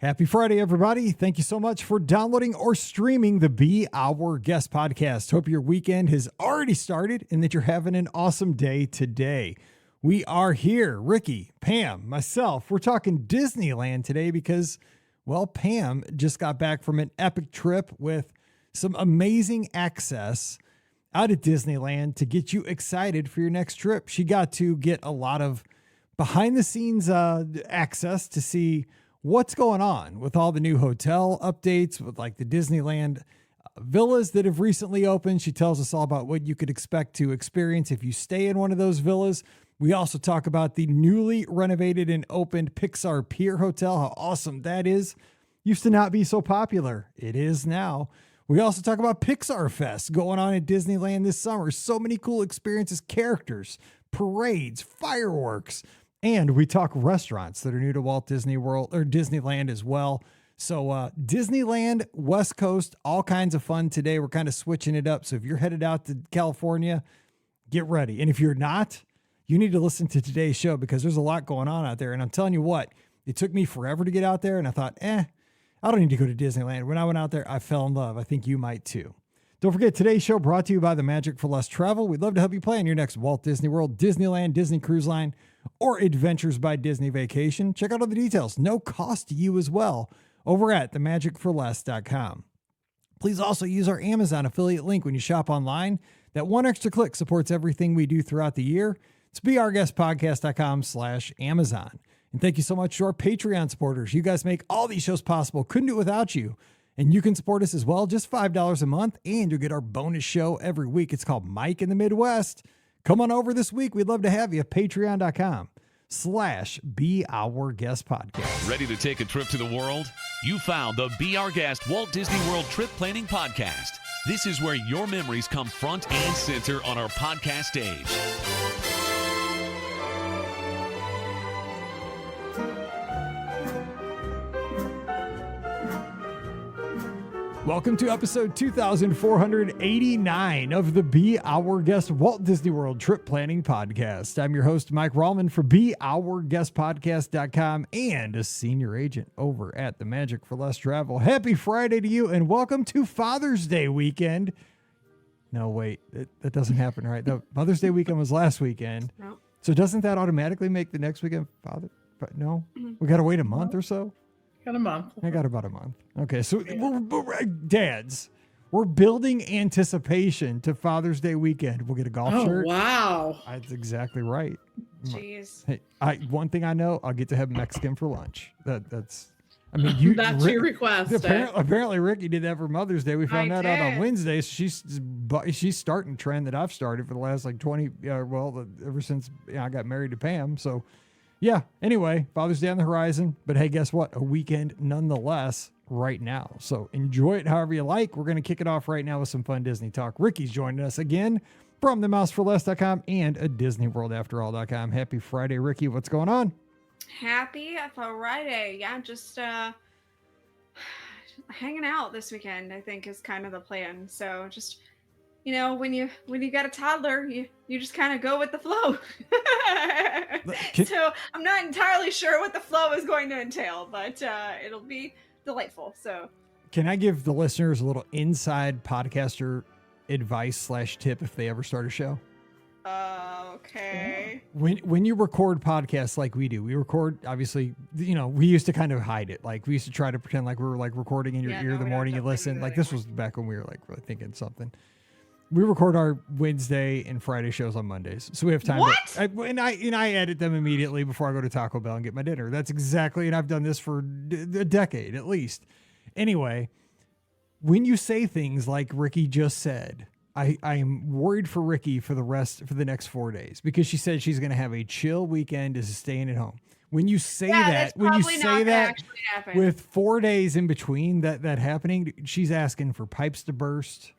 Happy Friday, everybody. Thank you so much for downloading or streaming the Be Our Guest podcast. Hope your weekend has already started and that you're having an awesome day today. We are here, Ricky, Pam, myself. We're talking Disneyland today because, well, Pam just got back from an epic trip with some amazing access out at Disneyland to get you excited for your next trip. She got to get a lot of behind the scenes access to see what's going on with all the new hotel updates, with like the Disneyland villas that have recently opened. She tells us all about what you could expect to experience if you stay in one of those villas. We also talk about the newly renovated and opened Pixar Pier Hotel, how awesome that is. Used to not be so popular. It is now. We also talk about Pixar Fest going on at Disneyland this summer. So many cool experiences, characters, parades, fireworks. And we talk restaurants that are new to Walt Disney World or Disneyland as well. So Disneyland, West Coast, all kinds of fun today. We're kind of switching it up. So if you're headed out to California, get ready. And if you're not, you need to listen to today's show because there's a lot going on out there. And I'm telling you what, it took me forever to get out there. And I thought, I don't need to go to Disneyland. When I went out there, I fell in love. I think you might too. Don't forget, today's show brought to you by the Magic for Less Travel. We'd love to help you plan your next Walt Disney World, Disneyland, Disney Cruise Line, or Adventures by Disney vacation. Check out all the details. No cost to you as well over at themagicforless.com. Please also use our Amazon affiliate link when you shop online. That one extra click supports everything we do throughout the year. It's beourguestpodcast.com/Amazon. And thank you so much to our Patreon supporters. You guys make all these shows possible. Couldn't do it without you. And you can support us as well, just $5 a month, and you'll get our bonus show every week. It's called Mike in the Midwest. Come on over this week. We'd love to have you at patreon.com/beourguestpodcast. Ready to take a trip to the world? You found the Be Our Guest Walt Disney World Trip Planning Podcast. This is where your memories come front and center on our podcast stage. Welcome to episode 2489 of the Be Our Guest Walt Disney World Trip Planning Podcast. I'm your host, Mike Rallman for beourguestpodcast.com and a senior agent over at the Magic for Less Travel. Happy Friday to you and welcome to Father's Day weekend. No, wait, that doesn't happen, right? The Mother's Day weekend was last weekend. No. So doesn't that automatically make the next weekend Father? But no, we got to wait a month or so. Got a month. I got about a month. Okay, so we're dads. We're building anticipation to Father's Day weekend. We'll get a golf shirt. Wow. That's exactly right. Jeez. Hey, one thing I know, I'll get to have Mexican for lunch. That's. I mean, you. That's your request. Apparently, Ricky did that for Mother's Day. We found that out on did. Wednesday. So she's starting a trend that I've started for the last like 20. Ever since I got married to Pam. So. Yeah, anyway, Father's Day on the horizon, but hey, guess what? A weekend nonetheless right now. So enjoy it however you like. We're going to kick it off right now with some fun Disney talk. Ricky's joining us again from themouseforless.com and a DisneyWorldAfterAll.com. Happy Friday, Ricky. What's going on? Happy Friday. Yeah, just hanging out this weekend, I think, is kind of the plan. So just, when you got a toddler, you just kind of go with the flow. So I'm not entirely sure what the flow is going to entail, but it'll be delightful. So can I give the listeners a little inside podcaster advice / tip if they ever start a show? Okay. When you record podcasts like we do, we record, obviously, we used to kind of hide it. Like we used to try to pretend like we were like recording in your ear the morning you listen. Like this was back when we were like really thinking something. We record our Wednesday and Friday shows on Mondays, so we have time. What? And I edit them immediately before I go to Taco Bell and get my dinner. That's exactly, and I've done this for a decade at least. Anyway, when you say things like Ricky just said, I am worried for Ricky for the next 4 days because she said she's going to have a chill weekend, is staying at home. When you say that with 4 days in between that happening, she's asking for pipes to burst.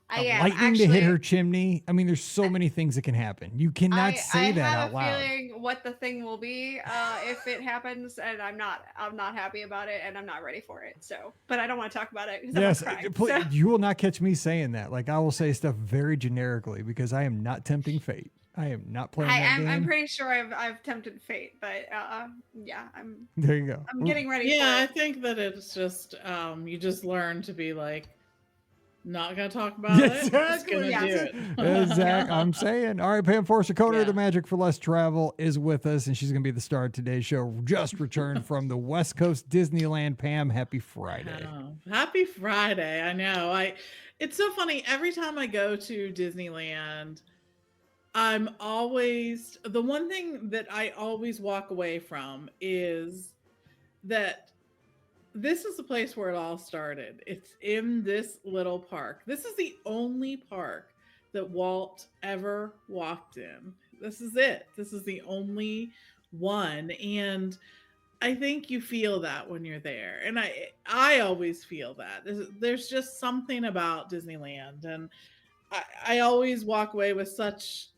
Lightning to hit her chimney. I mean, there's so many things that can happen. You cannot say that out loud. I have a feeling what the thing will be if it happens, and I'm not happy about it, and I'm not ready for it. So, but I don't want to talk about it because yes, I'm crying. You will not catch me saying that. Like I will say stuff very generically because I am not tempting fate. I am not playing that game. I'm pretty sure I've tempted fate, but yeah, There you go. I'm getting ready. Yeah, for I it. think that it's just you just learn to be like, not gonna talk about it. Just Exactly. gonna do it. Exactly. I'm saying. All right, Pam Forster, Coder of the Yeah. Magic for Less Travel, is with us, and she's going to be the star of today's show. Just returned from the West Coast Disneyland. Pam, happy Friday. Oh, happy Friday. I know. It's so funny. Every time I go to Disneyland, I'm always the one thing that I always walk away from is that this is the place where it all started. It's in this little park. This is the only park that Walt ever walked in. This is it. This is the only one. And I think you feel that when you're there. And I always feel that. There's just something about Disneyland. And I always walk away with such,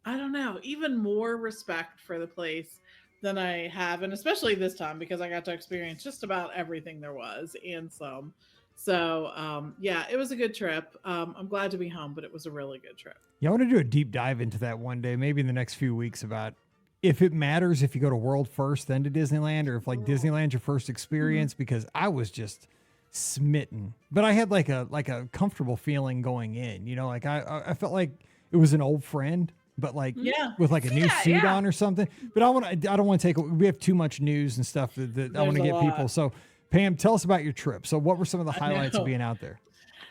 I don't know, even more respect for the place than I have, and especially this time because I got to experience just about everything there was and some. So yeah, it was a good trip. I'm glad to be home, but it was a really good trip. Yeah, I want to do a deep dive into that one day, maybe in the next few weeks, about if it matters if you go to World first, then to Disneyland, or if like Disneyland's your first experience, because I was just smitten. But I had like a comfortable feeling going in, you know, like I felt like it was an old friend, but like Yeah. with like a new suit yeah. on or something. But I don't want to take, we have too much news and stuff that I want to There's a get people. lot. So Pam, tell us about your trip. So what were some of the highlights of know. being out there?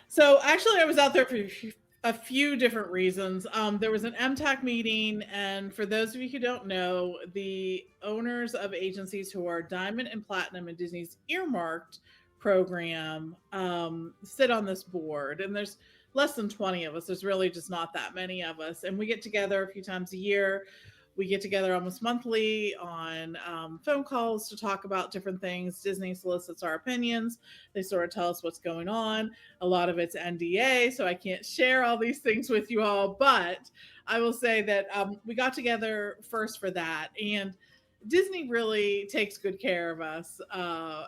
So actually, I was out there for a few different reasons. There was an MTAC meeting, and for those of you who don't know, the owners of agencies who are Diamond and Platinum in Disney's earmarked program sit on this board, and there's less than 20 of us. There's really just not that many of us, and we get together a few times a year. We get together almost monthly on phone calls to talk about different things. Disney solicits our opinions. They sort of tell us what's going on. A lot of it's NDA, so I can't share all these things with you all. But I will say that we got together first for that. And Disney really takes good care of us.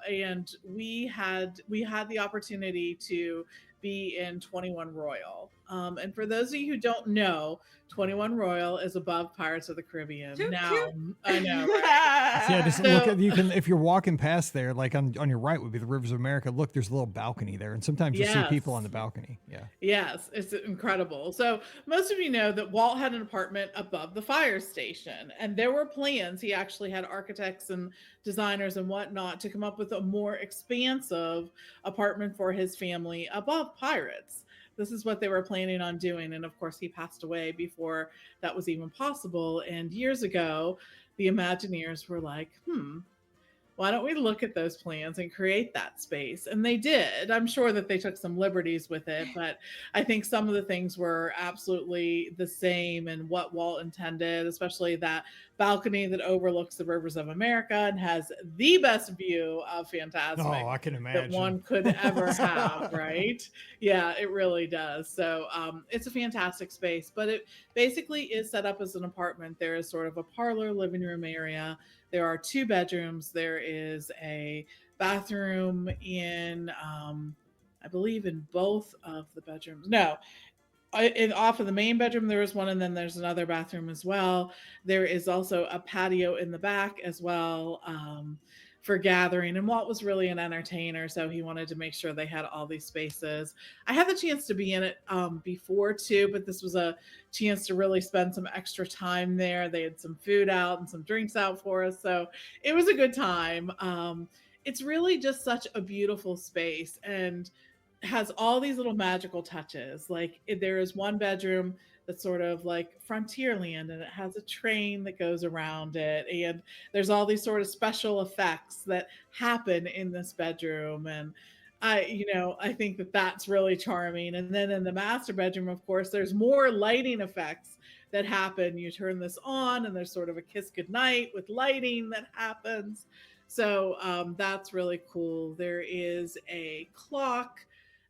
And we had the opportunity to be in 21 Royal. And for those of you who don't know, 21 Royal is above Pirates of the Caribbean. Toot, Now, toot. I know, right? Yeah, just So- look at, you can, if you're walking past there, like on your right would be the Rivers of America. Look, there's a little balcony there, and sometimes you see people on the balcony. Yeah. Yes, it's incredible. So most of you know that Walt had an apartment above the fire station, and there were plans. He actually had architects and designers and whatnot to come up with a more expansive apartment for his family above Pirates. This is what they were planning on doing. And of course, he passed away before that was even possible. And years ago, the Imagineers were like, why don't we look at those plans and create that space? And they did. I'm sure that they took some liberties with it, but I think some of the things were absolutely the same and what Walt intended, especially that balcony that overlooks the Rivers of America and has the best view of Fantasmic Oh, I can imagine. that one could ever have, right? Yeah, it really does. So it's a fantastic space, but it basically is set up as an apartment. There is sort of a parlor, living room area. There are 2 bedrooms. There is a bathroom in, I believe, in both of the bedrooms. No, off of the main bedroom, there is one, and then there's another bathroom as well. There is also a patio in the back as well for gathering. And Walt was really an entertainer, so he wanted to make sure they had all these spaces. I had the chance to be in it before too, but this was a chance to really spend some extra time there. They had some food out and some drinks out for us, so it was a good time. It's really just such a beautiful space and has all these little magical touches. Like there is one bedroom that's sort of like Frontierland, and it has a train that goes around it, and there's all these sort of special effects that happen in this bedroom. And I think that that's really charming. And then in the master bedroom, of course, there's more lighting effects that happen. You turn this on, and there's sort of a kiss goodnight with lighting that happens. So that's really cool. There is a clock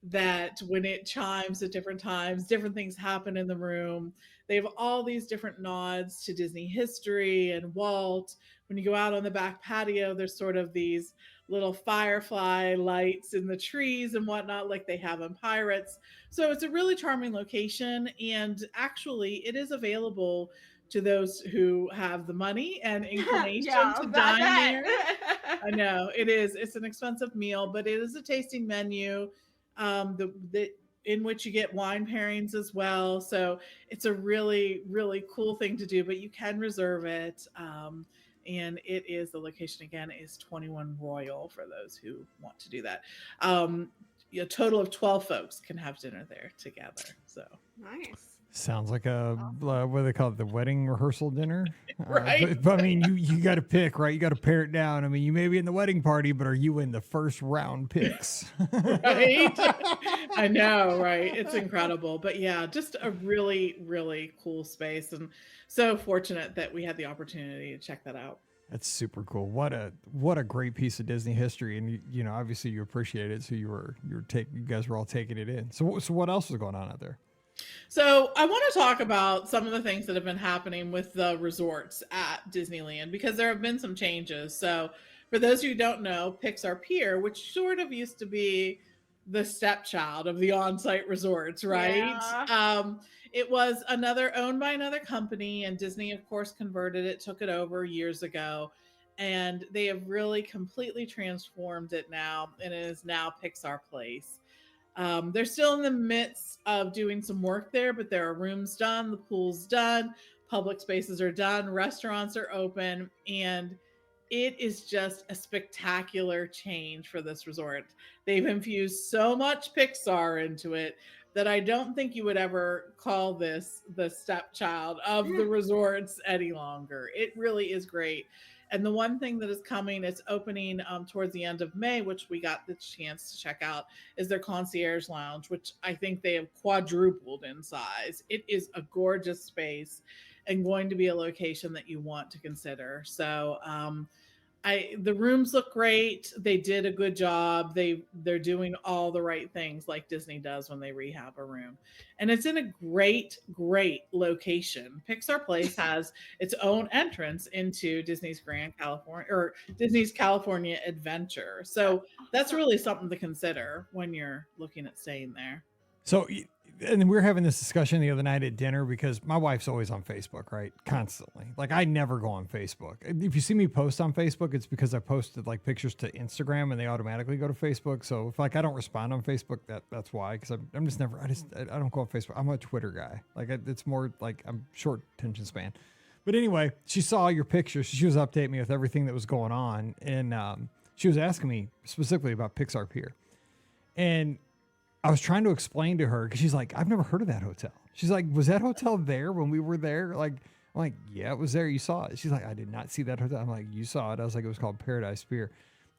that when it chimes at different times, different things happen in the room. They have all these different nods to Disney history and Walt. When you go out on the back patio, there's sort of these little firefly lights in the trees and whatnot, like they have in Pirates. So it's a really charming location. And actually, it is available to those who have the money and inclination Yeah, to about dine that. there. I know it is. It's an expensive meal, but it is a tasting menu. The in which you get wine pairings as well. So it's a really, really cool thing to do, but you can reserve it. And it is, the location again is 21 Royal for those who want to do that. A total of 12 folks can have dinner there together. So Nice. Sounds like a what do they call it, the wedding rehearsal dinner, Right. but I mean, you got to pick, right? You got to pare it down. I mean, you may be in the wedding party, but are you in the first round picks? Right. I know, right? It's incredible. But yeah, just a really, really cool space. And so fortunate that we had the opportunity to check that out. That's super cool. What a great piece of Disney history, and you know, obviously you appreciate it, so you guys were all taking it in. So what else was going on out there? So I want to talk about some of the things that have been happening with the resorts at Disneyland, because there have been some changes. So for those who don't know, Pixar Pier, which sort of used to be the stepchild of the on-site resorts, right? Yeah. It was owned by another company, and Disney, of course, converted it, took it over years ago, and they have really completely transformed it now, and it is now Pixar Place. They're still in the midst of doing some work there, but there are rooms done, the pool's done, public spaces are done, restaurants are open, and it is just a spectacular change for this resort. They've infused so much Pixar into it that I don't think you would ever call this the stepchild of the resorts any longer. It really is great. And the one thing that is coming, it's opening towards the end of May, which we got the chance to check out, is their concierge lounge, which I think they have quadrupled in size. It is a gorgeous space and going to be a location that you want to consider. So the rooms look great. They did a good job. They're doing all the right things like Disney does when they rehab a room. And it's in a great, great location. Pixar Place has its own entrance into Disney's Disney's California Adventure. So that's really something to consider when you're looking at staying there. So, and we were having this discussion the other night at dinner, because my wife's always on Facebook, right? Constantly. Like, I never go on Facebook. If you see me post on Facebook, it's because I posted like pictures to Instagram and they automatically go to Facebook. So if like I don't respond on Facebook, that's why, because I'm just never, I don't go on Facebook. I'm a Twitter guy. Like, it's more like I'm short attention span. But anyway, she saw your pictures. She was updating me with everything that was going on. And she was asking me specifically about Pixar Pier. And I was trying to explain to her, because she's like, I've never heard of that hotel. She's like, was that hotel there when we were there? Like, I'm like, yeah, it was there. You saw it. She's like, I did not see that hotel. I'm like, you saw it. I was like, it was called Paradise Pier.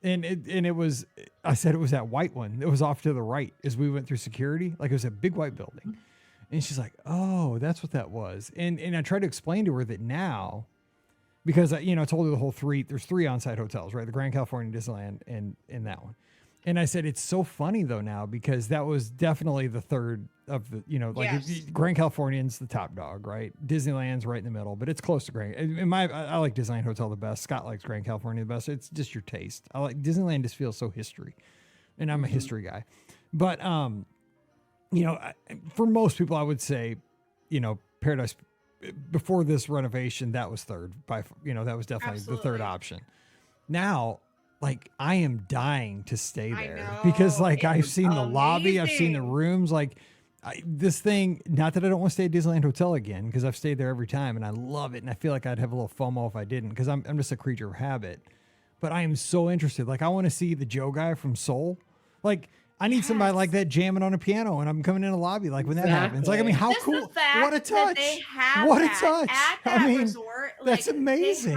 And it was, I said it was that white one. It was off to the right as we went through security. Like, it was a big white building. And she's like, oh, that's what that was. And I tried to explain to her that now, because I told her the whole there's 3 on-site hotels, right? The Grand California, Disneyland, and that one. And I said, it's so funny though now, because that was definitely the third of the, Yes. Grand Californian's the top dog, right? Disneyland's right in the middle, but it's close to Grand. I like Disneyland Hotel the best. Scott likes Grand California the best. It's just your taste. I like Disneyland, just feels so history, and I'm a history guy. But for most people, I would say, Paradise before this renovation, that was third that was definitely the third Absolutely. option. Now, like, I am dying to stay I there, know. because like I've It's seen the lobby, I've seen the amazing. rooms, like this thing, not that I don't want to stay at Disneyland Hotel again, because I've stayed there every time and I love it. And I feel like I'd have a little FOMO if I didn't, because I'm just a creature of habit, but I am so interested. Like, I want to see the Joe guy from Soul. Like, I need somebody like that jamming on a piano and I'm coming in a lobby, like when that happens. Like, I mean, how Just cool. the fact What a that touch. they have What a that touch. at I that mean, resort. that's like, amazing.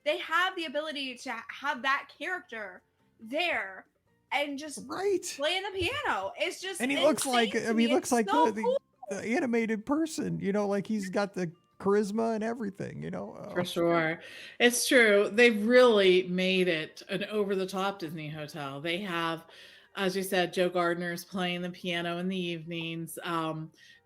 They have the ability to have that character there and just Right. playing the piano. It's just, And he looks like, insane to I mean, me. he looks It's like so the cool. animated person, like he's got the charisma and everything, For sure. It's true. They've really made it an over-the-top Disney hotel. They have, as you said, Joe Gardner's playing the piano in the evenings.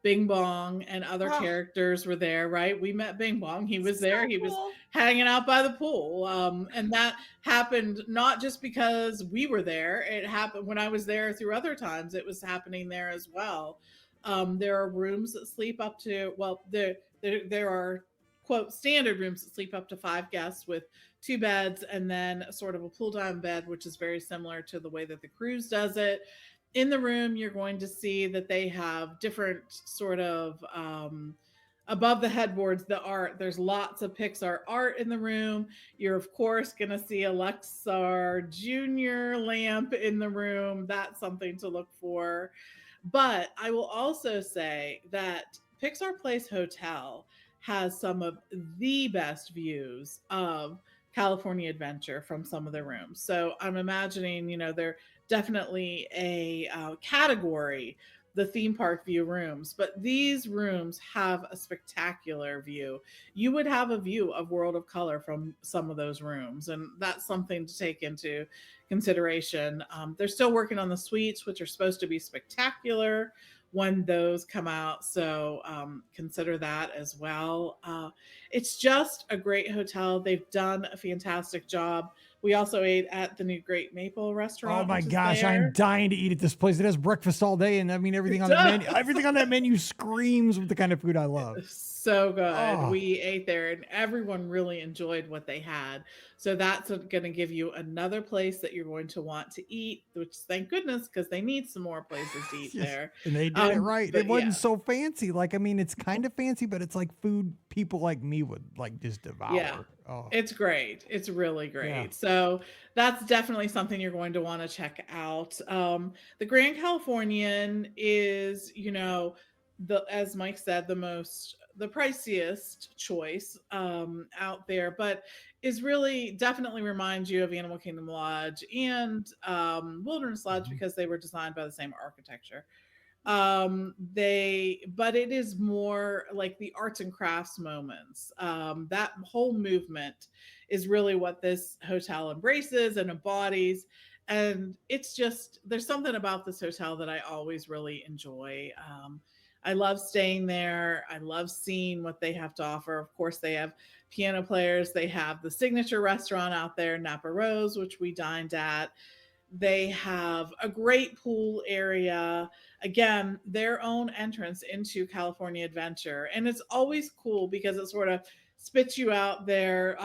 Bing Bong and other characters were there, right? We met Bing Bong. He was there. He was hanging out by the pool. And that happened not just because we were there. It happened when I was there through other times. It was happening there as well. There are rooms that sleep up to, well, there are quote standard rooms that sleep up to 5 guests with 2 beds, and then sort of a pull down bed, which is very similar to the way that the cruise does it. In the room, you're going to see that they have different sort of above the headboards, the art. There's lots of Pixar art in the room. You're of course going to see a Lexar Junior lamp in the room. That's something to look for. But I will also say that Pixar Place Hotel has some of the best views of California Adventure from some of the rooms. So I'm imagining, they're definitely a category, the theme park view rooms, but these rooms have a spectacular view. You would have a view of World of Color from some of those rooms, and that's something to take into consideration. They're still working on the suites, which are supposed to be spectacular when those come out, so consider that as well. It's just a great hotel. They've done a fantastic job. We also ate at the new Great Maple restaurant. Oh my gosh, I'm dying to eat at this place. It has breakfast all day, and I mean everything on that menu screams with the kind of food I love. So good. Oh. We ate there, and everyone really enjoyed what they had. So that's going to give you another place that you're going to want to eat, which thank goodness, because they need some more places to eat there. And they did it right. It wasn't so fancy. Like, I mean, it's kind of fancy, but it's like food people like me would like just devour. Yeah. Oh. It's great. It's really great. Yeah. So that's definitely something you're going to want to check out. The Grand Californian is, as Mike said, the priciest choice out there, but is really definitely reminds you of Animal Kingdom Lodge and Wilderness Lodge because they were designed by the same architecture. But it is more like the arts and crafts moments. That whole movement is really what this hotel embraces and embodies. And it's just, there's something about this hotel that I always really enjoy. I love staying there. I love seeing what they have to offer. Of course, they have piano players. They have the signature restaurant out there, Napa Rose, which we dined at. They have a great pool area. Again, their own entrance into California Adventure. And it's always cool because it sort of spits you out there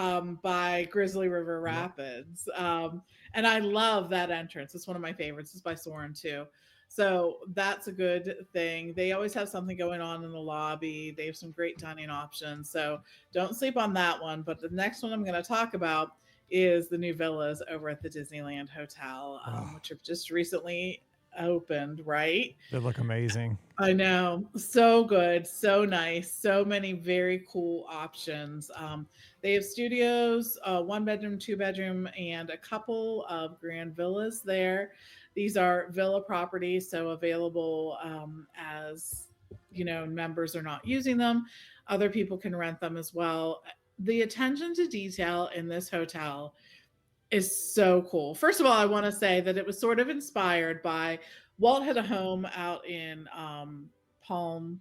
by Grizzly River Rapids. And I love that entrance. It's one of my favorites. It's by Soarin' too. So that's a good thing. They always have something going on in the lobby. They have some great dining options. So don't sleep on that one. But the next one I'm going to talk about is the new villas over at the Disneyland Hotel, which have just recently opened, right? They look amazing. I know. So good. So nice. So many very cool options. They have studios, 1-bedroom, 2-bedroom, and a couple of grand villas there. These are villa properties, so available as, members are not using them. Other people can rent them as well. The attention to detail in this hotel is so cool. First of all, I want to say that it was sort of inspired by Walt had a home out in Palm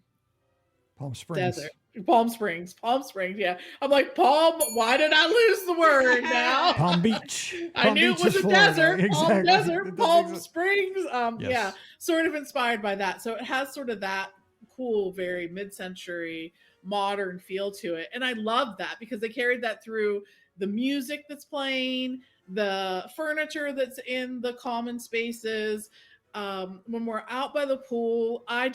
Springs. Desert. Palm Springs. Yeah. I'm like, why did I lose the word now? Palm Beach. I knew it was a desert. Exactly. Palm Desert, Palm Springs. Yes. Yeah, sort of inspired by that. So it has sort of that cool, very mid-century modern feel to it. And I love that because they carried that through the music that's playing, the furniture that's in the common spaces. When we're out by the pool, I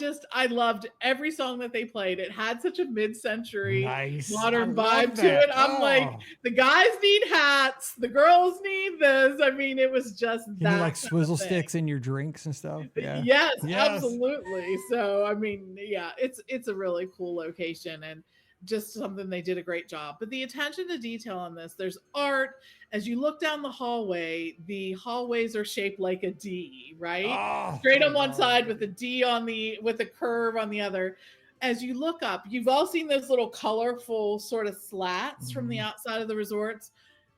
loved every song that they played. It had such a mid-century modern vibe to it. I'm like, the guys need hats, the girls need this. I mean, it was just that. You like swizzle sticks in your drinks and stuff. Yeah. Yes, absolutely. So, I mean, yeah, it's a really cool location and just something they did a great job. But the attention to detail on this, there's art. As you look down the hallway, the hallways are shaped like a D, right? Straight on one side with a D with a curve on the other. As you look up, you've all seen those little colorful sort of slats from the outside of the resorts.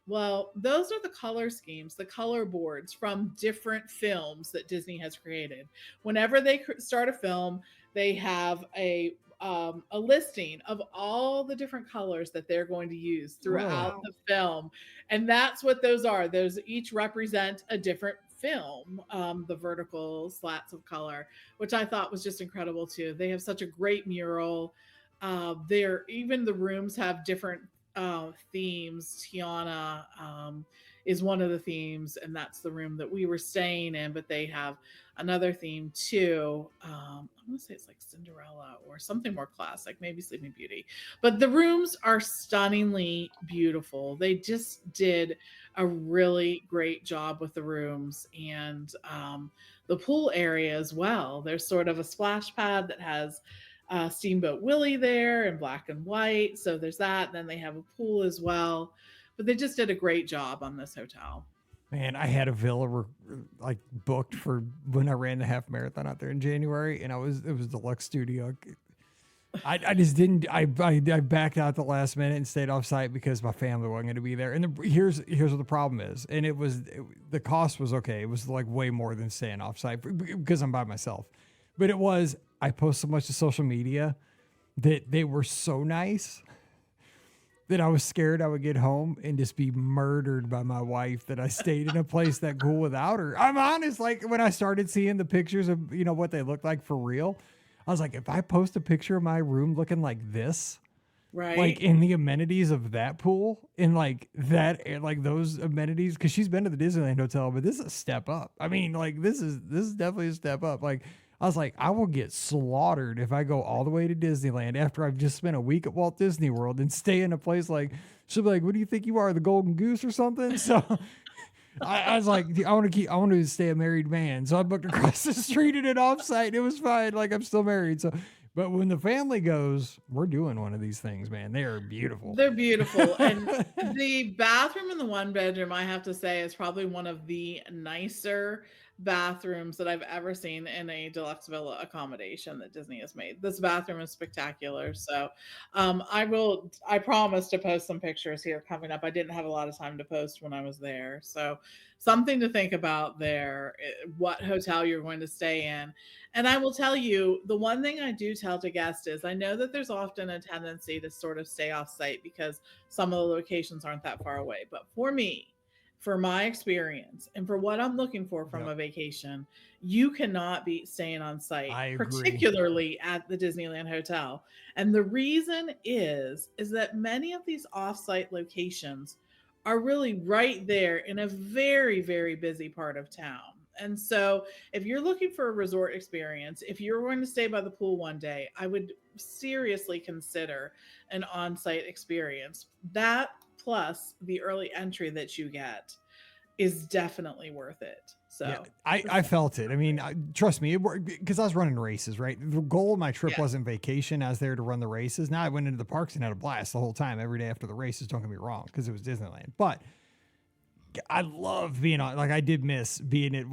Well, those are the color schemes, the color boards from different films that Disney has created. Whenever they start a film, they have a listing of all the different colors that they're going to use throughout the film. And that's what those are. Those each represent a different film, the vertical slats of color, which I thought was just incredible too. They have such a great mural. even the rooms have different themes. Tiana is one of the themes, and that's the room that we were staying in, but they have another theme too. I'm gonna say it's like Cinderella or something more classic, maybe Sleeping Beauty. But the rooms are stunningly beautiful. They just did a really great job with the rooms, and the pool area as well. There's sort of a splash pad that has Steamboat Willie there in black and white. So there's that. Then they have a pool as well. But they just did a great job on this hotel. Man, I had a villa like booked for when I ran the half marathon out there in January, and it was deluxe studio. I just didn't. I backed out the last minute and stayed off site because my family wasn't going to be there. And here's what the problem is. And the cost was okay. It was like way more than staying off site because I'm by myself. But I post so much to social media that they were so nice that I was scared I would get home and just be murdered by my wife that I stayed in a place that cool without her. I'm honest. Like when I started seeing the pictures of, what they look like for real, I was like, if I post a picture of my room looking like this, right, like in the amenities of that pool and like those amenities, because she's been to the Disneyland hotel, but this is a step up. I mean, like this is definitely a step up. Like I was like, I will get slaughtered if I go all the way to Disneyland after I've just spent a week at Walt Disney World and stay in a place like, she'll be like, what do you think you are, the Golden Goose or something? So I was like, I want to stay a married man. So I booked across the street at an offsite. It was fine. Like I'm still married. So, but when the family goes, we're doing one of these things, man. They are beautiful. They're beautiful. And the bathroom in the one bedroom, I have to say, is probably one of the nicer bathrooms that I've ever seen in a deluxe villa accommodation that Disney has made. This bathroom is spectacular. So I promise to post some pictures here coming up. I didn't have a lot of time to post when I was there. So something to think about there, what hotel you're going to stay in. And I will tell you, the one thing I do tell to guests is I know that there's often a tendency to sort of stay off site because some of the locations aren't that far away. But for me, for my experience and for what I'm looking for from a vacation, you cannot be staying on site, particularly at the Disneyland Hotel. And the reason is that many of these off-site locations are really right there in a very, very busy part of town. And so if you're looking for a resort experience, if you're going to stay by the pool one day, I would seriously consider an on-site experience. That plus the early entry that you get is definitely worth it. So yeah, I felt it. I mean, trust me, because I was running races, right? The goal of my trip wasn't vacation. I was there to run the races. Now I went into the parks and had a blast the whole time, every day after the races. Don't get me wrong, because it was Disneyland. But I love being on, like I did miss being at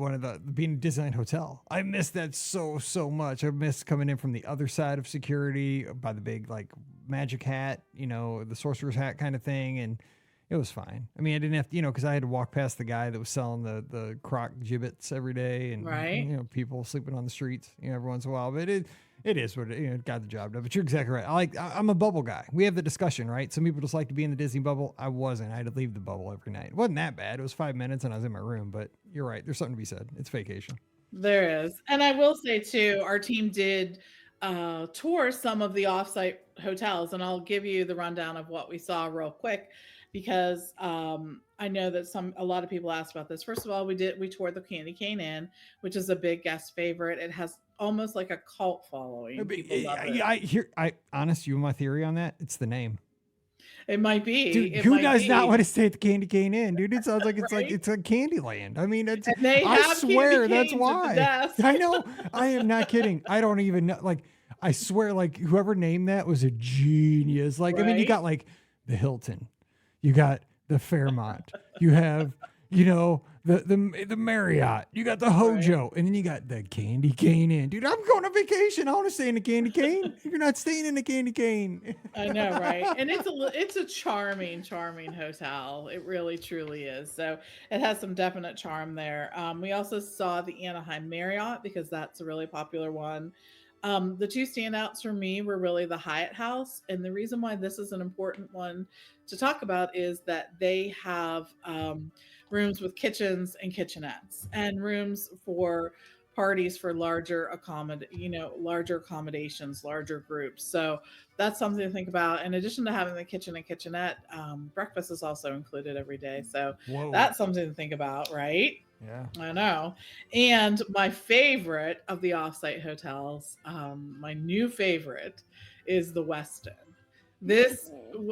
being at Disneyland Hotel. I missed that so much. I missed coming in from the other side of security by the big like magic hat, the sorcerer's hat kind of thing. And it was fine. I mean, I didn't have to, because I had to walk past the guy that was selling the croc gibbets every day and, people sleeping on the streets, every once in a while, but it is what it got the job done. But you're exactly right. I'm a bubble guy. We have the discussion, right? Some people just like to be in the Disney bubble. I wasn't. I had to leave the bubble every night. It wasn't that bad. It was 5 minutes and I was in my room, but you're right. There's something to be said. It's vacation. There is. And I will say too, our team did tour some of the offsite hotels, and I'll give you the rundown of what we saw real quick because I know that a lot of people asked about this. First of all, we toured the Candy Cane Inn, which is a big guest favorite. It has almost like a cult following. People love it. You my theory on that. It's the name. It might be. Dude, who does not want to stay at the Candy Cane Inn, dude? It sounds like it's like it's a Candyland. I mean, I swear that's why. I know. I am not kidding. I don't even know. Like, I swear, like whoever named that was a genius. Like, I mean, you got like the Hilton, you got the Fairmont, you have, the Marriott, you got the Hojo, and then you got the Candy Cane Inn. Dude, I'm going on vacation. I want to stay in the Candy Cane. You're not staying in the Candy Cane. I know, right? And it's a charming hotel. It really, truly is. So it has some definite charm there. We also saw the Anaheim Marriott because that's a really popular one. The two standouts for me were really the Hyatt House. And the reason why this is an important one to talk about is that they have rooms with kitchens and kitchenettes and rooms for parties for larger larger accommodations, larger groups. So that's something to think about. In addition to having the kitchen and kitchenette, breakfast is also included every day. So Whoa. that's something to think about, right? Yeah. I know. And my favorite of the offsite hotels, my new favorite, is the Westin. This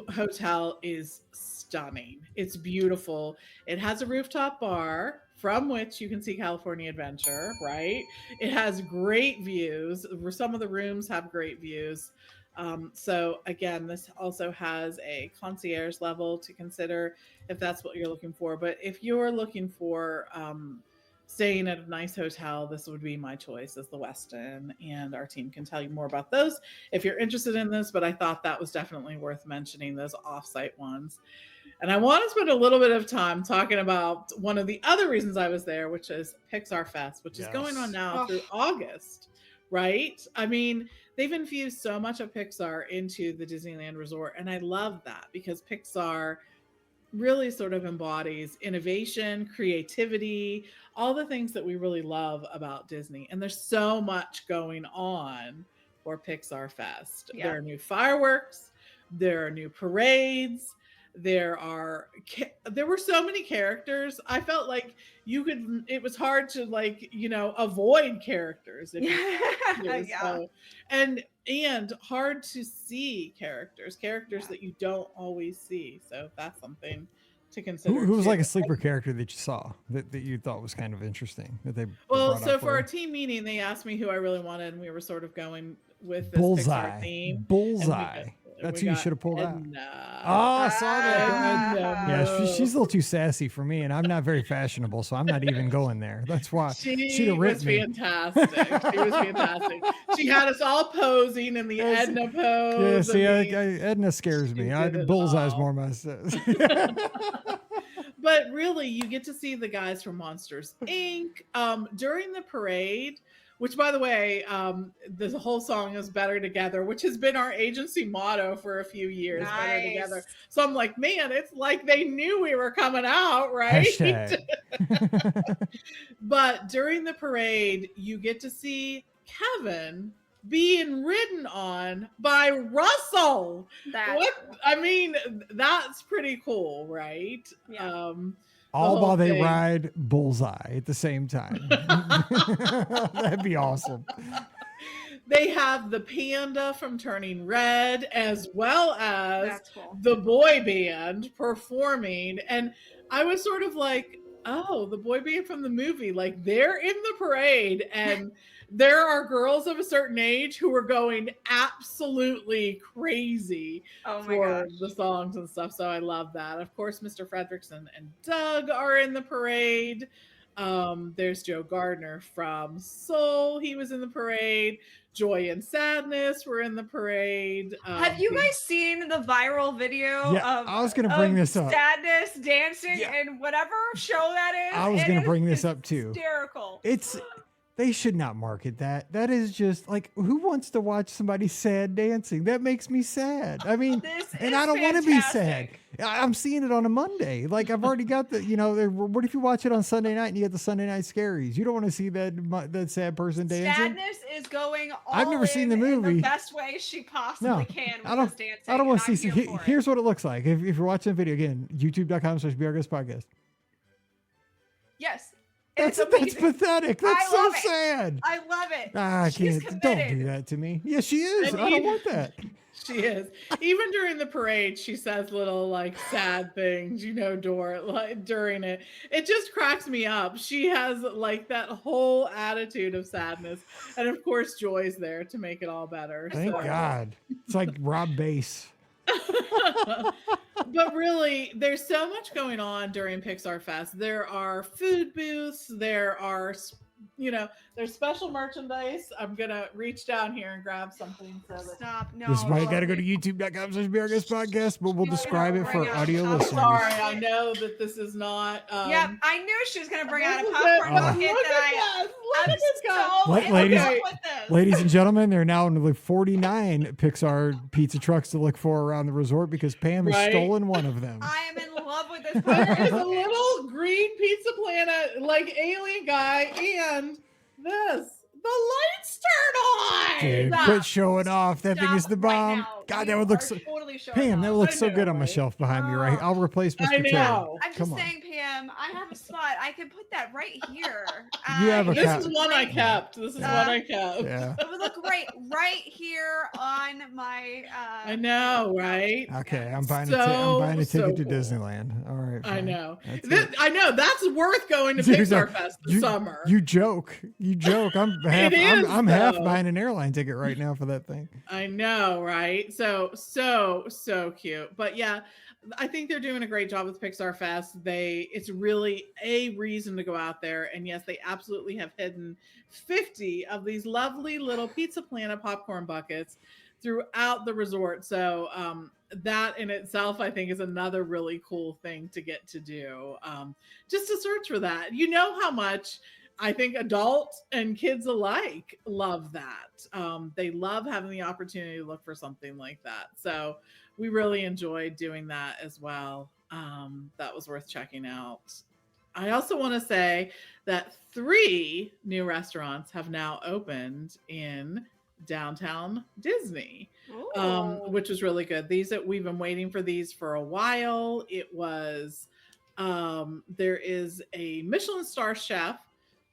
hotel is stunning. It's beautiful. It has a rooftop bar from which you can see California Adventure, right? It has great views. Some of the rooms have great views. So again, this also has a concierge level to consider if that's what you're looking for. But if you're looking for staying at a nice hotel, this would be my choice as the Westin, and our team can tell you more about those if you're interested in this. But I thought that was definitely worth mentioning, those offsite ones. And I want to spend a little bit of time talking about one of the other reasons I was there, which is Pixar Fest, which is going on now through August, right? I mean, they've infused so much of Pixar into the Disneyland Resort, and I love that because Pixar really sort of embodies innovation, creativity, all the things that we really love about Disney. And there's so much going on for Pixar Fest. Yeah. There are new fireworks, there are new parades, there were so many characters. I felt like it was hard to avoid characters. Yeah. And hard to see characters that you don't always see. So that's something to consider. Who was like a sleeper character that you saw that you thought was kind of interesting that they so for our team meeting, they asked me who I really wanted, and we were sort of going with this Pixar theme. Bullseye. That's who you should have pulled out. I saw that. Yeah, she's a little too sassy for me, and I'm not very fashionable, so I'm not even going there. That's why she'd have ripped me. Fantastic. She was fantastic. She had us all posing in the Edna pose. Yeah, see, Edna scares me. Bullseye's more my sense. But really, you get to see the guys from Monsters Inc. During the parade. Which, by the way, the whole song is Better Together, which has been our agency motto for a few years. Nice. Better Together. So I'm like, man, it's like they knew we were coming out, right? But during the parade, you get to see Kevin being ridden on by Russell. That's pretty cool, right? Yeah. All while they ride Bullseye at the same time. That'd be awesome. They have the panda from Turning Red, as well as the boy band performing. And I was sort of like, oh, the boy band from the movie, like they're in the parade, and there are girls of a certain age who are going absolutely crazy for the songs and stuff. So I love that. Of course, Mr. Fredrickson and Doug are in the parade. There's Joe Gardner from Soul. He was in the parade. Joy and Sadness were in the parade. Have you guys seen the viral video of I was going to bring this up. Sadness dancing in whatever show that is? I was going to bring this up too. Hysterical. They should not market that. That is just like, who wants to watch somebody sad dancing? That makes me sad. I mean, and I don't want to be sad. I'm seeing it on a Monday. Like I've already got what if you watch it on Sunday night and you get the Sunday night scaries? You don't want to see that sad person dancing. Sadness is going all I've never seen the movie. in the best way she possibly can with this dancing. I don't want to see. Here's what it looks like. If you're watching the video again, youtube.com/BRGuestPodcast. Yes. That's pathetic. That's so sad. I love it. I can't. Don't do that to me. Yeah, she is. I don't want that. She is. Even during the parade, she says little sad things, during it. It just cracks me up. She has that whole attitude of sadness. And of course, Joy's there to make it all better. Thank God. It's like Rob Bass. But really, there's so much going on during Pixar Fest. There are food booths. There are, there's special merchandise. I'm going to reach down here and grab something. Stop. No. This is why you got to go to youtube.com/BRGuestPodcast, but we'll describe it for audio listeners. Sorry, I know that this is not. Yeah, I knew she was going to bring out a popcorn bucket Ladies and gentlemen, there are now only 49 Pixar pizza trucks to look for around the resort because Pam has stolen one of them. I am in love with this. There is a little green pizza planet, alien guy, and this. The lights turn on. Dude, Stop. quit showing off. That thing is the Stop right bomb. now. God, You that would look are so. totally showing Pam, that off. would look I so know, good on my right? shelf behind me, right? Oh. I'll replace Mr. I Terry. know. I'm Come just on. saying, Pam, I have a spot. I can put that right here. You have a This cat. is one I kept. This is Yeah. what I kept. Yeah. It would look right here on my. I know, right? Okay, I'm buying So, a so ticket to cool. Disneyland. All right. I fine. know. That's This, it. I know. That's worth going to Dude, Pixar Fest this you, summer. You joke. I'm half. is, I'm half though. buying an airline ticket right now for that thing. I know, right? So cute. But yeah, I think they're doing a great job with Pixar Fest. It's really a reason to go out there. And yes, they absolutely have hidden 50 of these lovely little Pizza Planet popcorn buckets throughout the resort. So that in itself, I think, is another really cool thing to get to do. Just to search for that. You know how much I think adults and kids alike love that. They love having the opportunity to look for something like that. So we really enjoyed doing that as well. That was worth checking out. I also want to say that 3 new restaurants have now opened in downtown Disney, which was really good. We've been waiting for these for a while. It was there is a Michelin star chef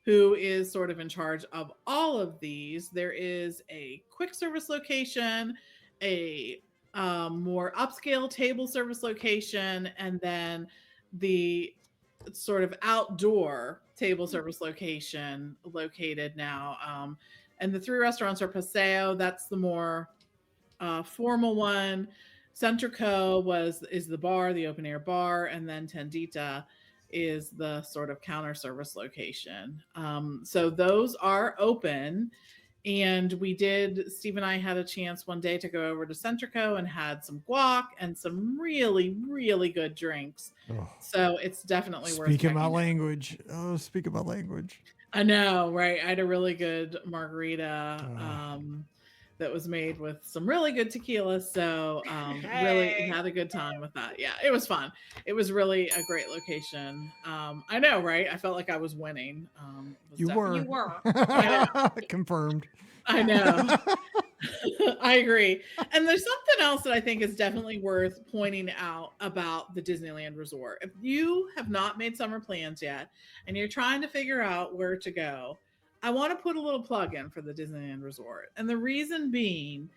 who is sort of in charge of all of these. There is a quick service location, a more upscale table service location, and then the sort of outdoor table service location located now. And the 3 restaurants are Paseo, that's the more formal one. Centrico is the bar, the open air bar, and then Tendita is the sort of counter service location. So those are open. And Steve and I had a chance one day to go over to Centrico and had some guac and some really, really good drinks. Oh. So it's definitely worth Speaking my checking out. language. Oh, speaking my language. I know, right? I had a really good margarita that was made with some really good tequila. So really had a good time with that. Yeah, it was fun. It was really a great location. I know, right? I felt like I was winning. You were. You were. Confirmed. I know. I agree. And there's something else that I think is definitely worth pointing out about the Disneyland Resort. If you have not made summer plans yet and you're trying to figure out where to go, I want to put a little plug in for the Disneyland Resort. And the reason being,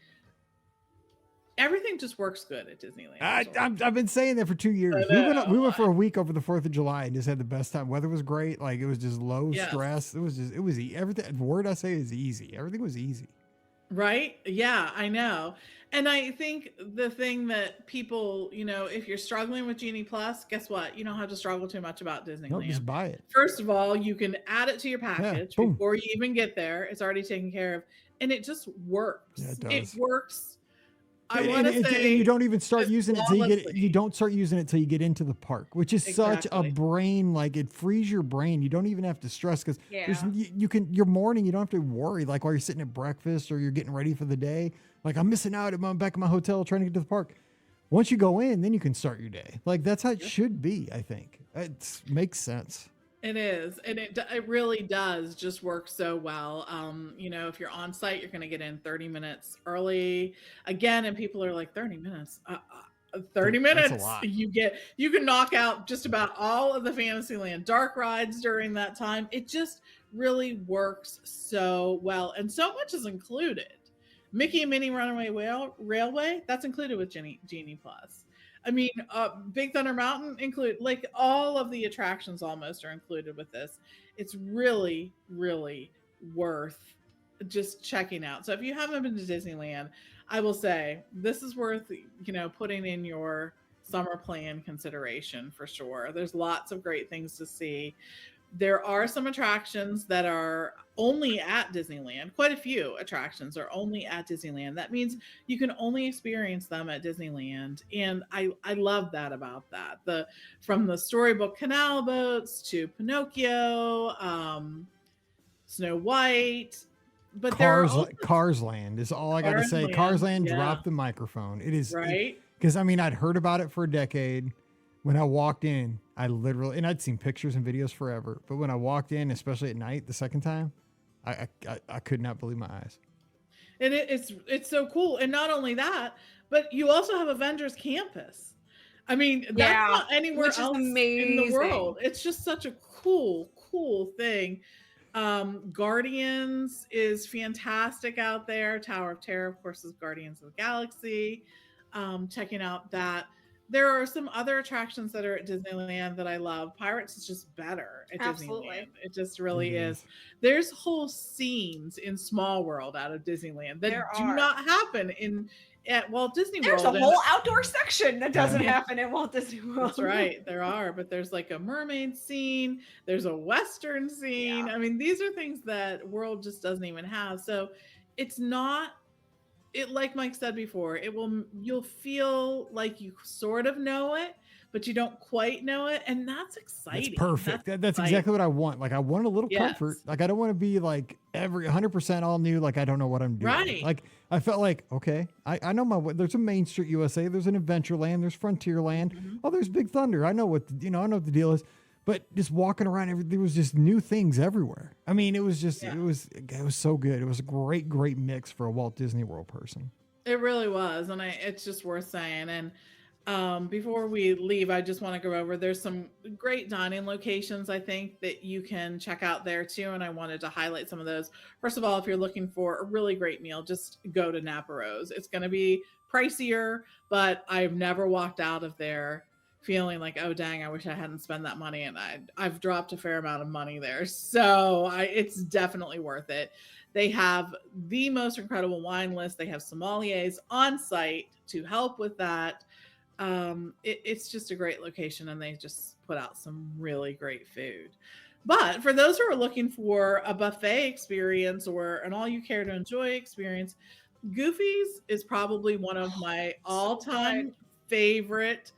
everything just works good at Disneyland. I've been saying that for 2 years. We went for a week over the 4th of July and just had the best time. Weather was great. Like, it was just low stress. It was everything. The word I say is easy. Everything was easy. Right? Yeah, I know. And I think the thing that people, if you're struggling with Genie Plus, guess what? You don't have to struggle too much about Disneyland. Nope, just buy it. First of all, you can add it to your package boom. before you even get there. It's already taken care of. And it just works. Yeah, it does. It works. I want to say, and you don't even start using it till flawlessly. you don't start using it till you get into the park, which is such a brain, like, it frees your brain. You don't even have to stress because your morning, you don't have to worry, like, while you're sitting at breakfast or you're getting ready for the day. Like, I'm missing out at back at my hotel trying to get to the park. Once you go in, then you can start your day. Like, that's how it should be, I think. It makes sense. It is. And it really does just work so well. If you're on site, you're going to get in 30 minutes early again. And people are like, 30 minutes, 30 minutes. That's a lot. You can knock out just about all of the Fantasyland dark rides during that time. It just really works so well. And so much is included. Mickey and Minnie Runaway Railway, that's included with Genie Plus. I mean, Big Thunder Mountain like all of the attractions almost are included with this. It's really, really worth just checking out. So if you haven't been to Disneyland, I will say this is worth, putting in your summer plan consideration for sure. There's lots of great things to see. There are some attractions that are only at Disneyland. Quite a few attractions are only at Disneyland. That means you can only experience them at Disneyland. And I love that about that. From the Storybook Canal boats to Pinocchio, Snow White. But Cars Land is all I got to say. Cars Land, drop the microphone. It is right. Because I'd heard about it for a decade. When I walked in, and I'd seen pictures and videos forever, but when I walked in, especially at night, the second time, I could not believe my eyes. And it's so cool. And not only that, but you also have Avengers Campus. I mean, that's not anywhere which is else in the amazing. world. It's just such a cool thing. Guardians is fantastic out there. Tower of Terror, of course, is Guardians of the Galaxy. Checking out that. There are some other attractions that are at Disneyland that I love. Pirates is just better at Disneyland. It just really is. There's whole scenes in Small World out of Disneyland that do not happen at Walt Disney World. There's a whole outdoor section that doesn't happen at Walt Disney World. That's right. There are, but there's like a mermaid scene. There's a Western scene. I mean, these are things that World just doesn't even have. So it's not, like Mike said before, you'll feel like you sort of know it, but you don't quite know it. And that's exciting. That's perfect. That's exactly what I want. Like I want a little comfort. Like I don't want to be like 100% all new. Like I don't know what I'm doing. Right. Like I felt like, okay, I know there's a Main Street USA, there's an Adventureland, there's Frontierland. Oh, there's Big Thunder. I know what the deal is. But just walking around, there was just new things everywhere. I mean, it was just, it was so good. It was a great mix for a Walt Disney World person. It really was. And it's just worth saying. And before we leave, I just want to go over, there's some great dining locations, I think, that you can check out there too. And I wanted to highlight some of those. First of all, if you're looking for a really great meal, just go to Napa Rose. It's going to be pricier, but I've never walked out of there feeling like, oh dang, I wish I hadn't spent that money. And I've dropped a fair amount of money there. So it's definitely worth it. They have the most incredible wine list. They have sommeliers on site to help with that. It's just a great location, and they just put out some really great food. But for those who are looking for a buffet experience or an all you care to enjoy experience, Goofy's is probably one of my all-time favorite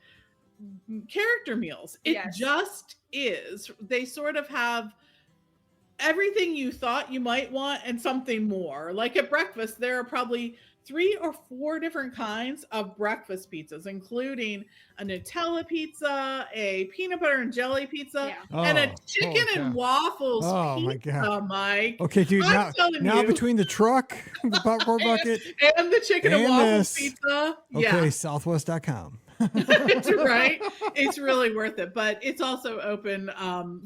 character meals. It just is. They sort of have everything you thought you might want and something more. Like at breakfast, there are probably 3 or 4 different kinds of breakfast pizzas, including a Nutella pizza, a peanut butter and jelly pizza, and a chicken and waffles pizza, my God. Mike. Okay, dude, now between the truck, the popcorn bucket, and the chicken and waffles pizza. Okay, southwest.com. It's right. It's really worth it, but it's also open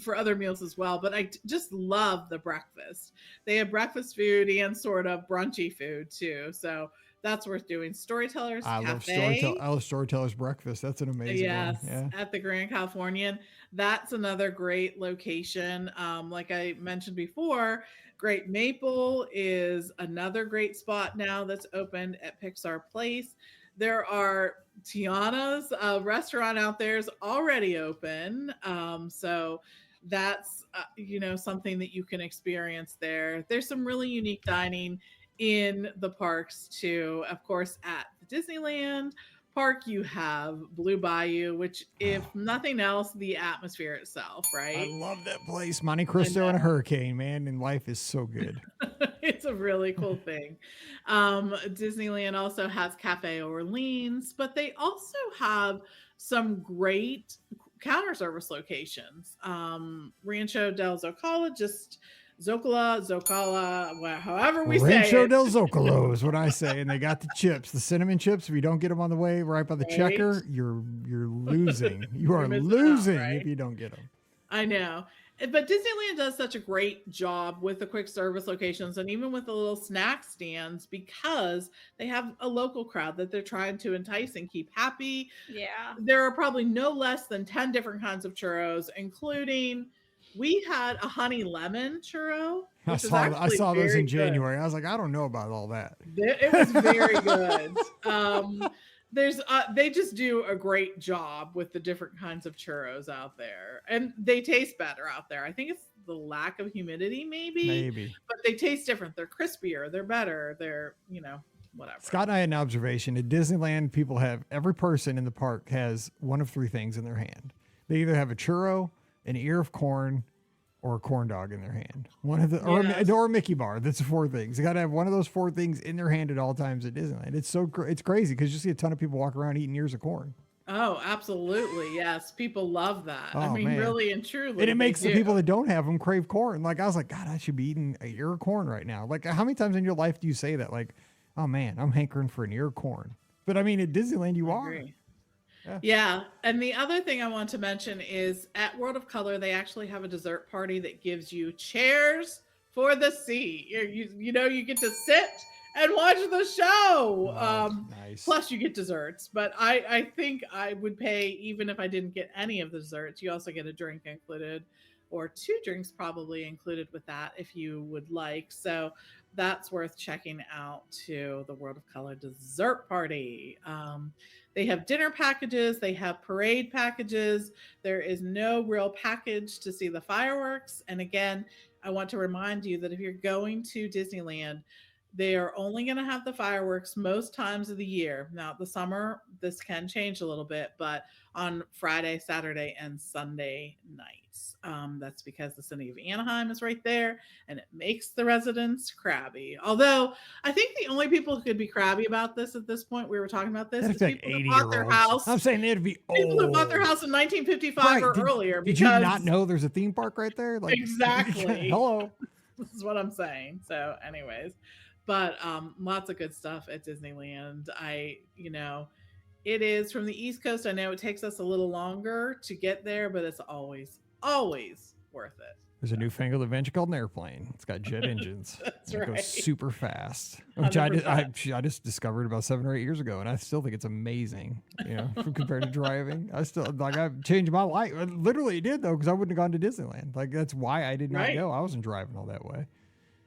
for other meals as well. But I just love the breakfast. They have breakfast food and sort of brunchy food too. So that's worth doing. Storytellers Cafe. I love Storytellers Breakfast. That's an amazing one. Yeah. At the Grand Californian. That's another great location. Like I mentioned before, Great Maple is another great spot now that's opened at Pixar Place. There are Tiana's restaurant out there is already open. So that's, something that you can experience there. There's some really unique dining in the parks too. Of course, at the Disneyland park, you have Blue Bayou, which, if nothing else, the atmosphere itself, right? I love that place. Monte Cristo and a hurricane, man, and life is so good. It's a really cool thing. Disneyland also has Cafe Orleans, but they also have some great counter service locations. Rancho del Zocalo, however we say it. Rancho del Zocalo is what I say. And they got the chips, the cinnamon chips. If you don't get them on the way right by the checker, you're losing. You are losing if you don't get them. I know. But Disneyland does such a great job with the quick service locations and even with the little snack stands, because they have a local crowd that they're trying to entice and keep happy. Yeah. There are probably no less than 10 different kinds of churros, including we had a honey lemon churro. I saw those in January. I was like, I don't know about all that. It was very good. They just do a great job with the different kinds of churros out there, and they taste better out there. I think it's the lack of humidity, maybe, but they taste different. They're crispier. They're better. They're, whatever. Scott and I had an observation at Disneyland. Every person in the park has one of 3 things in their hand. They either have a churro, an ear of corn, or a corn dog in their hand. One of the or a Mickey bar. That's the 4 things. They got to have one of those 4 things in their hand at all times at Disneyland. It's crazy because you see a ton of people walk around eating ears of corn. Oh, absolutely. Yes. People love that. I Oh, mean, man. really and truly. And it they makes the do. people that don't have them crave corn. Like, I was like, God, I should be eating a ear of corn right now. Like, how many times in your life do you say that? Like, oh, man, I'm hankering for an ear of corn. But I mean, at Disneyland, you I are. agree. Yeah. Yeah. And the other thing I want to mention is at World of Color, they actually have a dessert party that gives you chairs for the seat. You get to sit and watch the show. Oh, nice. Plus, you get desserts. But I think I would pay, even if I didn't get any of the desserts. You also get a drink included, or 2 drinks probably included with that if you would like. So that's worth checking out to the World of Color dessert party. They have dinner packages, they have parade packages. There is no real package to see the fireworks. And again, I want to remind you that if you're going to Disneyland, they are only going to have the fireworks most times of the year. Now, the summer, this can change a little bit, but on Friday, Saturday, and Sunday nights. That's because the city of Anaheim is right there, and it makes the residents crabby. Although, I think the only people who could be crabby about this at this point, we were talking about this, is Like people who bought their 80-year-olds. house. I'm saying they'd be old. People who bought their house in 1955 Right. or earlier. Did Because you not know there's a theme park right there? Like, Exactly. Hello. This is what I'm saying. So, anyways, but lots of good stuff at Disneyland. It is from the East Coast. I know it takes us a little longer to get there, but it's always worth it. There's a newfangled adventure called an airplane. It's got jet engines. That's It right. goes super fast, which I 100%. just discovered about 7 or 8 years ago, and I still think it's amazing. Compared to driving, I've changed my life. I literally did though, because I wouldn't have gone to Disneyland. Like, that's why I did not Right. go. I wasn't driving all that way.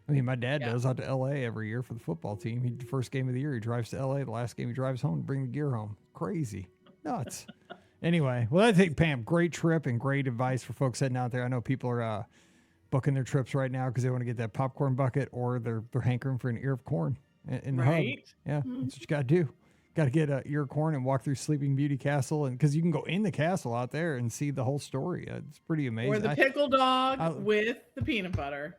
I mean, my dad Yeah. goes out to LA every year for the football team. The first game of the year, he drives to LA. The last game, he drives home to bring the gear home. Crazy, nuts. Anyway, well, I think, Pam, great trip and great advice for folks heading out there. I know people are booking their trips right now because they want to get that popcorn bucket, or they're hankering for an ear of corn in the hub. Right. Yeah, that's what you got to do. Got to get an ear of corn and walk through Sleeping Beauty Castle, and because you can go in the castle out there and see the whole story. It's pretty amazing. Or the pickle dog with the peanut butter.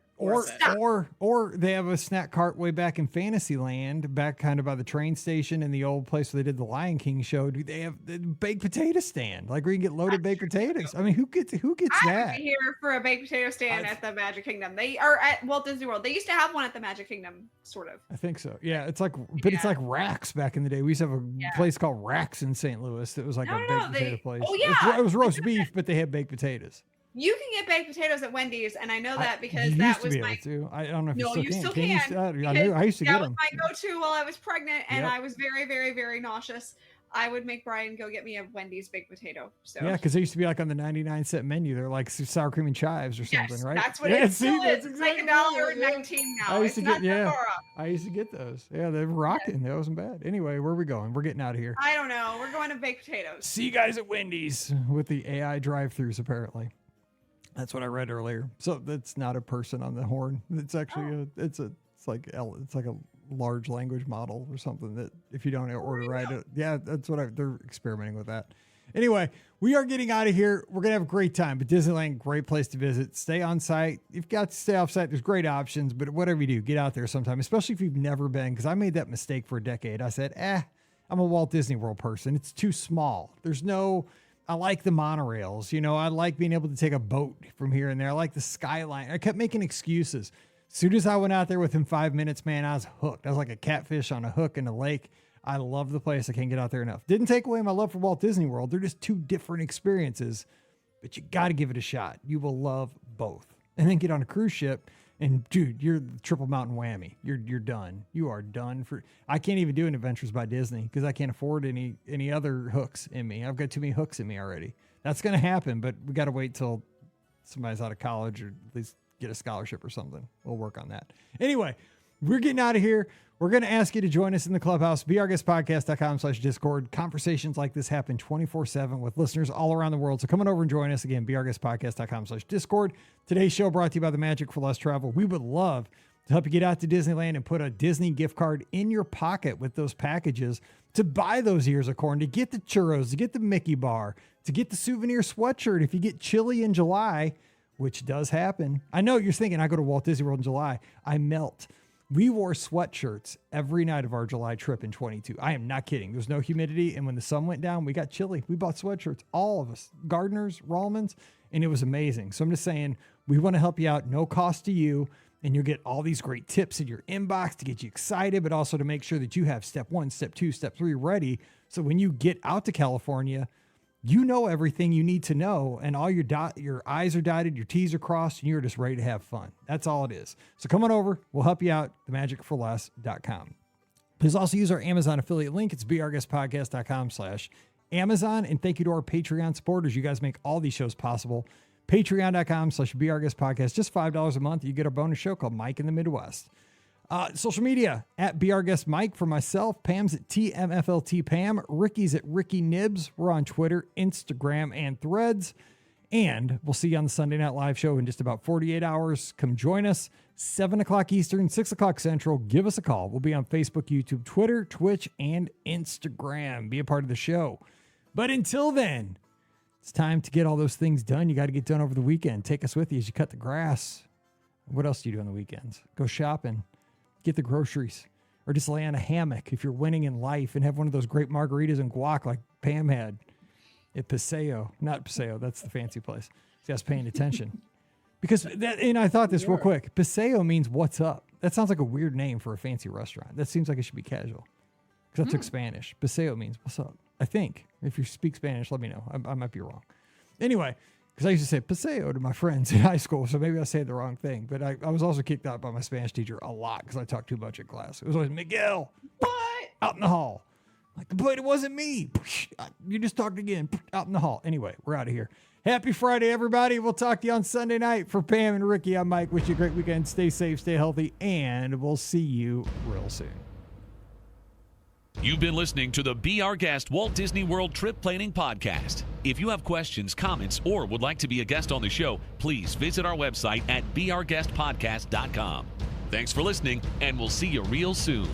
Or they have a snack cart way back in Fantasyland, back kind of by the train station in the old place where they did the Lion King show. Dude, they have the baked potato stand, like where you can get loaded baked potatoes. I mean, who gets I that? would be here for a baked potato stand at the Magic Kingdom. They are at Walt Disney World. They used to have one at the Magic Kingdom, sort of. I think so. Yeah, it's like, but it's like Rax back in the day. We used to have a place called Rax in St. Louis that was like a baked potato place. Oh, yeah. It was roast beef, but they had baked potatoes. You can get baked potatoes at Wendy's, and I know that because You that used to was be my. able to. I don't know if No, you you still still can. can. I used to get That them. was my go-to while I was pregnant, and Yep. I was very, very, very nauseous. I would make Brian go get me a Wendy's baked potato. So Yeah, because they used to be like on the 99-cent menu. They're like sour cream and chives or something, yes, right? that's what yeah, it still is. It's like exactly $1.19 now. I used It's to not get Pandora. I used to get those. Yeah, they were rocking. That wasn't bad. Anyway, where are we going? We're getting out of here. I don't know. We're going to baked potatoes. See you guys at Wendy's with the AI drive-thrus. Apparently, that's what I read earlier. So that's not a person on the horn. It's actually it's like a large language model or something that if you don't order right, that's what they're experimenting with that. Anyway, we are getting out of here. We're gonna have a great time, but Disneyland, great place to visit. Stay on site. You've got to stay off site. There's great options, but whatever you do, get out there sometime, especially if you've never been. Because I made that mistake for a decade. I said, I'm a Walt Disney World person. It's too small. I like the monorails. I like being able to take a boat from here and there. I like the skyline. I kept making excuses. As soon as I went out there within 5 minutes, man, I was hooked. I was like a catfish on a hook in a lake. I love the place. I can't get out there enough. Didn't take away my love for Walt Disney World. They're just two different experiences, but you got to give it a shot. You will love both. And then get on a cruise ship and dude, you're the triple mountain whammy. You're done. You are done I can't even do an Adventures by Disney because I can't afford any other hooks in me. I've got too many hooks in me already. That's going to happen, but we got to wait till somebody's out of college or at least get a scholarship or something. We'll work on that. Anyway, we're getting out of here. We're going to ask you to join us in the clubhouse, beourguestpodcast.com/Discord. Conversations like this happen 24/7 with listeners all around the world. So come on over and join us again, beourguestpodcast.com/Discord. Today's show brought to you by the Magic for Less Travel. We would love to help you get out to Disneyland and put a Disney gift card in your pocket with those packages to buy those ears of corn, to get the churros, to get the Mickey bar, to get the souvenir sweatshirt. If you get chilly in July, which does happen. I know you're thinking I go to Walt Disney World in July, I melt. We wore sweatshirts every night of our July trip in 22. I am not kidding. There was no humidity. And when the sun went down, we got chilly. We bought sweatshirts, all of us, Gardeners, Rollmans, and it was amazing. So I'm just saying, we want to help you out, no cost to you. And you'll get all these great tips in your inbox to get you excited, but also to make sure that you have step 1, step 2, step 3 ready. So when you get out to California, you know everything you need to know, and all your I's are dotted, your T's are crossed, and you're just ready to have fun. That's all it is. So come on over. We'll help you out. themagicforless.com. Please also use our Amazon affiliate link. It's beourguestpodcast.com/Amazon. And thank you to our Patreon supporters. You guys make all these shows possible. Patreon.com/BeOurGuestPodcast. Just $5 a month. You get our bonus show called Mike in the Midwest. Social media at BeOurGuestMike for myself. Pam's at TMFLTPam. Ricky's at Ricky Nibs. We're on Twitter, Instagram, and Threads. And we'll see you on the Sunday Night Live show in just about 48 hours. Come join us. 7 o'clock Eastern, 6 o'clock Central. Give us a call. We'll be on Facebook, YouTube, Twitter, Twitch, and Instagram. Be a part of the show. But until then, it's time to get all those things done. You got to get done over the weekend. Take us with you as you cut the grass. What else do you do on the weekends? Go shopping, get the groceries, or just lay on a hammock if you're winning in life and have one of those great margaritas and guac like Pam had at Paseo. Not Paseo, that's the fancy place. See, I was paying attention. Because that, and I thought this real quick. Paseo means what's up. That sounds like a weird name for a fancy restaurant. That seems like it should be casual. Because I took Spanish. Paseo means what's up. I think. If you speak Spanish, let me know. I might be wrong. Anyway, because I used to say Paseo to my friends in high school, so maybe I said the wrong thing. But I was also kicked out by my Spanish teacher a lot because I talked too much in class. It was always, Miguel, what? Out in the hall. Like, but it wasn't me. You just talked again. Out in the hall. Anyway, we're out of here. Happy Friday, everybody. We'll talk to you on Sunday night. For Pam and Ricky, I'm Mike. Wish you a great weekend. Stay safe, stay healthy, and we'll see you real soon. You've been listening to the Be Our Guest Walt Disney World Trip Planning Podcast. If you have questions, comments, or would like to be a guest on the show, please visit our website at beourguestpodcast.com. Thanks for listening, and we'll see you real soon.